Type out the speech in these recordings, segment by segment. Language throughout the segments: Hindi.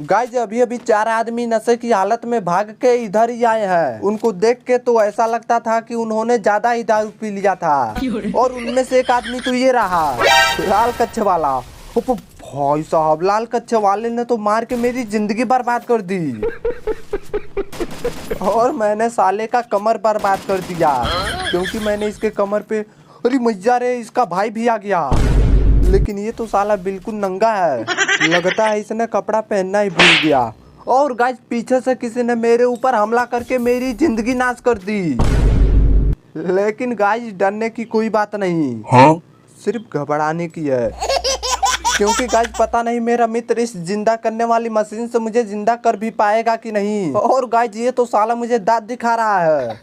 गाइस अभी अभी 4 आदमी नशे की हालत में भाग के इधर ही आए हैं। उनको देख के तो ऐसा लगता था कि उन्होंने ज्यादा ही दारू पी लिया था। और उनमें से एक आदमी तो ये रहा, लाल कच्छे वाला। भाई साहब, लाल कच्छे वाले ने तो मार के मेरी जिंदगी बर्बाद कर दी। और मैंने साले का कमर बर्बाद कर दिया, क्योंकि मैंने इसके कमर पे, अरे मैया रे, इसका भाई भी आ गया। लेकिन ये तो साला बिल्कुल नंगा है, लगता है इसने कपड़ा पहनना ही भूल गया। और गाइस पीछे से किसी ने मेरे ऊपर हमला करके मेरी जिंदगी नाश कर दी। लेकिन गाइस डरने की कोई बात नहीं, सिर्फ घबराने की है। क्योंकि गाइस पता नहीं मेरा मित्र इस जिंदा करने वाली मशीन से मुझे जिंदा कर भी पाएगा कि नहीं। और गाइस ये तो साला मुझे दांत दिखा रहा है,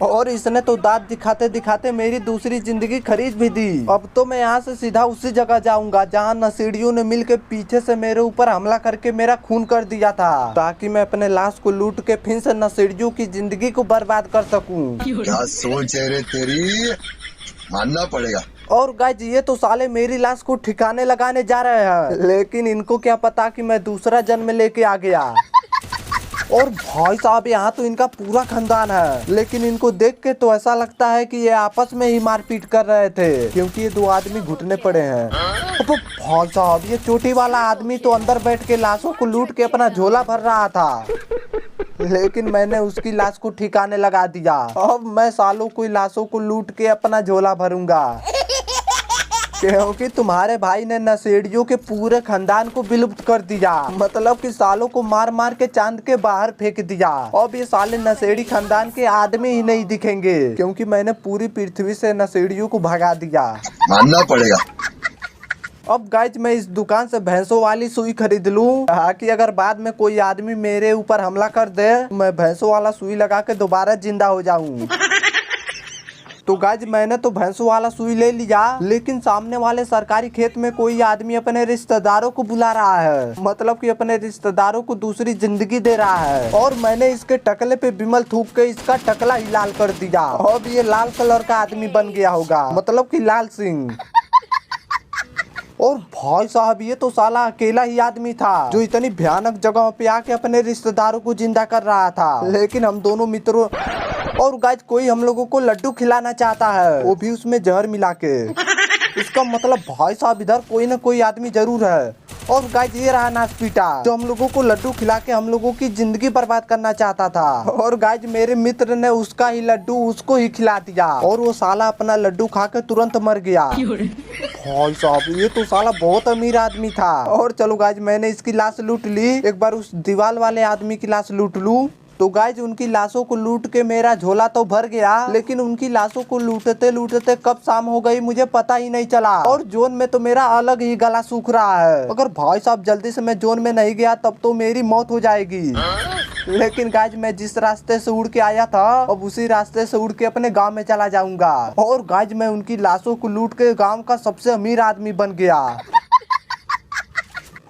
और इसने तो दांत दिखाते दिखाते मेरी दूसरी जिंदगी खरीद भी दी। अब तो मैं यहाँ से सीधा उसी जगह जाऊंगा जहाँ नशेड़ियों ने मिलकर पीछे से मेरे ऊपर हमला करके मेरा खून कर दिया था, ताकि मैं अपने लाश को लूट के फिर से नशेड़ियों की जिंदगी को बर्बाद कर सकूं। क्या सोच है रे तेरी, मानना पड़ेगा। और गाइस ये तो साले मेरी लाश को ठिकाने लगाने जा रहे हैं, लेकिन इनको क्या पता कि मैं दूसरा जन्म लेके आ गया। और भाई साहब यहाँ तो इनका पूरा खानदान है, लेकिन इनको देख के तो ऐसा लगता है कि ये आपस में ही मारपीट कर रहे थे, क्योंकि ये 2 आदमी घुटने पड़े हैं। भाई साहब ये चोटी वाला आदमी तो अंदर बैठ के लाशों को लूट के अपना झोला भर रहा था, लेकिन मैंने उसकी लाश को ठिकाने लगा दिया। अब मैं सालों की लाशों को लूट के अपना झोला भरूंगा, क्योंकि तुम्हारे भाई ने नशेड़ियों के पूरे खानदान को विलुप्त कर दिया। मतलब कि सालों को मार मार के चांद के बाहर फेंक दिया। अब ये साले नशेड़ी खानदान के आदमी ही नहीं दिखेंगे, क्योंकि मैंने पूरी पृथ्वी से नशेड़ियों को भगा दिया। मानना पड़ेगा। अब गाइस मैं इस दुकान से भैंसों वाली सुई खरीद लूं, ताकि अगर बाद में कोई आदमी मेरे ऊपर हमला कर दे, मैं भैंसों वाला सुई लगा के दोबारा जिंदा हो जाऊं। तो गाइस मैंने तो भैंसों वाला सुई ले लिया, लेकिन सामने वाले सरकारी खेत में कोई आदमी अपने रिश्तेदारों को बुला रहा है, मतलब कि अपने रिश्तेदारों को दूसरी जिंदगी दे रहा है। और मैंने इसके टकले पे बिमल थूक के इसका टकला ही लाल कर दिया। अब ये लाल कलर का आदमी बन गया होगा, मतलब कि लाल सिंह। और भाई साहब ये तो साला अकेला ही आदमी था जो इतनी भयानक जगह पे आके अपने रिश्तेदारों को जिंदा कर रहा था। लेकिन हम दोनों मित्रों, और गाइस कोई हम लोगों को लड्डू खिलाना चाहता है, वो भी उसमें जहर मिला के। इसका मतलब भाई साहब इधर कोई ना कोई आदमी जरूर है। और गाइस ये रहा नासपीटा, जो हम लोगों को लड्डू खिला के हम लोगों की जिंदगी बर्बाद करना चाहता था। और गाइस मेरे मित्र ने उसका ही लड्डू उसको ही खिला दिया, और वो साला अपना लड्डू खा के तुरंत मर गया। भाई साहब ये तो साला बहुत अमीर आदमी था। और चलो गाइस मैंने इसकी लाश लूट ली, एक बार उस दीवार वाले आदमी की लाश लूट लूं। तो गाइस उनकी लाशों को लूट के मेरा झोला तो भर गया, लेकिन उनकी लाशों को लूटते लूटते कब शाम हो गई मुझे पता ही नहीं चला। और जोन में तो मेरा अलग ही गला सूख रहा है। अगर भाई साहब जल्दी से मैं जोन में नहीं गया तब तो मेरी मौत हो जाएगी। लेकिन गाइस मैं जिस रास्ते से उड़ के आया था, अब उसी रास्ते से उड़ के अपने गांव में चला जाऊंगा। और गाइस मैं उनकी लाशों को लूट के गांव का सबसे अमीर आदमी बन गया।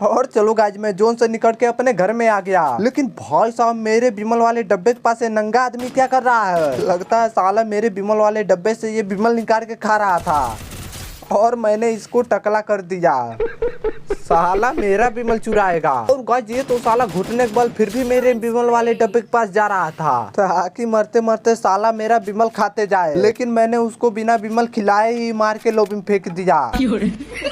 और चलो गाइस मैं जोन से निकल के अपने घर में आ गया। लेकिन भाई साहब मेरे बिमल वाले डब्बे के पास नंगा आदमी क्या कर रहा है? लगता है साला मेरे बिमल वाले डब्बे से ये बिमल निकाल के खा रहा था, और मैंने इसको टकला कर दिया। साला मेरा बिमल चुराएगा। और गाइस ये तो साला घुटने के बल फिर भी मेरे बिमल वाले डब्बे के पास जा रहा था, ताकि मरते मरते साला मेरा बिमल खाते जाए। लेकिन मैंने उसको बिना बिमल खिलाए ही मार के लोबी में फेंक दिया।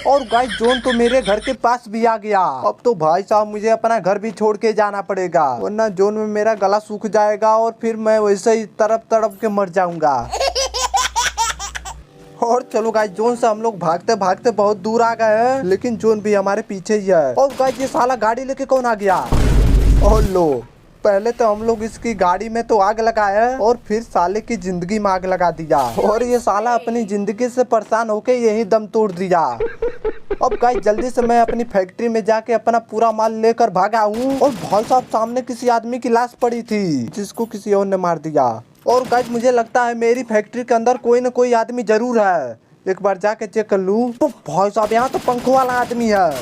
और गाइस जोन तो मेरे घर के पास भी आ गया। अब तो भाई साहब मुझे अपना घर भी छोड़ के जाना पड़ेगा, वरना जोन में मेरा गला सूख जाएगा और फिर मैं वैसे ही तड़प तड़प के मर जाऊंगा। और चलो गाइस जोन से हम लोग भागते भागते बहुत दूर आ गए हैं, लेकिन जोन भी हमारे पीछे ही है। और गाइस ये साला गाड़ी लेके कौन आ गया? और लो, पहले तो हम लोग इसकी गाड़ी में तो आग लगाए, और फिर साले की जिंदगी में आग लगा दिया। और ये साला अपनी जिंदगी से परेशान होके यही दम तोड़ दिया। अब गाइस जल्दी से मैं अपनी फैक्ट्री में जाके अपना पूरा माल लेकर भागा हूँ। और भाई साहब सामने किसी आदमी की लाश पड़ी थी, जिसको किसी और ने मार दिया। और गाइस मुझे लगता है मेरी फैक्ट्री के अंदर कोई ना कोई आदमी जरूर है, एक बार जाके चेक कर लूं। तो भाई साहब यहाँ तो पंखों वाला आदमी है,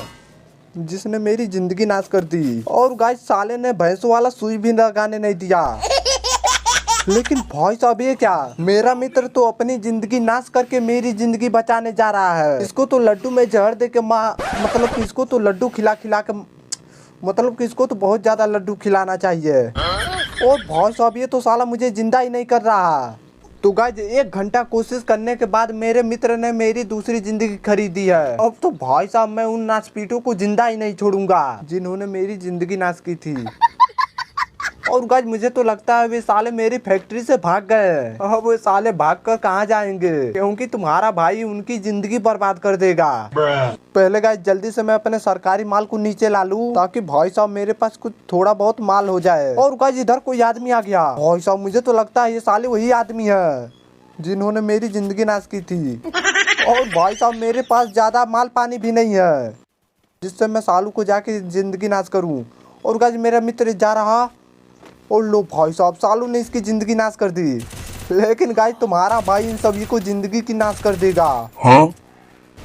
जिसने मेरी जिंदगी नाश कर दी। और गाइस साले ने भैंसों वाला सुई भी लगाने नहीं दिया। लेकिन भाई साहब ये क्या, मेरा मित्र तो अपनी जिंदगी नाश करके मेरी जिंदगी बचाने जा रहा है। इसको तो लड्डू में जहर दे के मतलब इसको तो लड्डू खिला खिला के, मतलब कि इसको तो बहुत ज्यादा लड्डू खिलाना चाहिए। और भाई साहब ये तो साला मुझे जिंदा ही नहीं कर रहा। तो गाइस 1 घंटा कोशिश करने के बाद मेरे मित्र ने मेरी दूसरी जिंदगी खरीदी है। अब तो भाई साहब मैं उन नाचपीटों को जिंदा ही नहीं छोड़ूंगा जिन्होंने मेरी जिंदगी नाश की थी। और गाइस मुझे तो लगता है वे साले मेरी फैक्ट्री से भाग गए। अब वो साले भाग कर कहाँ जाएंगे, क्योंकि तुम्हारा भाई उनकी जिंदगी बर्बाद कर देगा। पहले गाइस जल्दी से मैं अपने सरकारी माल को नीचे ला लूं ताकि भाई साहब मेरे पास कुछ थोड़ा बहुत माल हो जाए। और गाइस इधर कोई आदमी आ गया। भाई साहब मुझे तो लगता है ये साले वही आदमी है जिन्होंने मेरी जिंदगी नाश की थी। और भाई साहब मेरे पास ज्यादा माल पानी भी नहीं है जिससे मैं सालू को जाके जिंदगी नाश करूं। और गाइस मेरा मित्र जा रहा। और लो भाई साहब सालू ने इसकी जिंदगी नाश कर दी। लेकिन गाइस तुम्हारा भाई इन सभी को जिंदगी की नाश कर देगा। हाँ?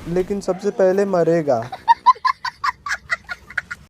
लेकिन सबसे पहले मरेगा।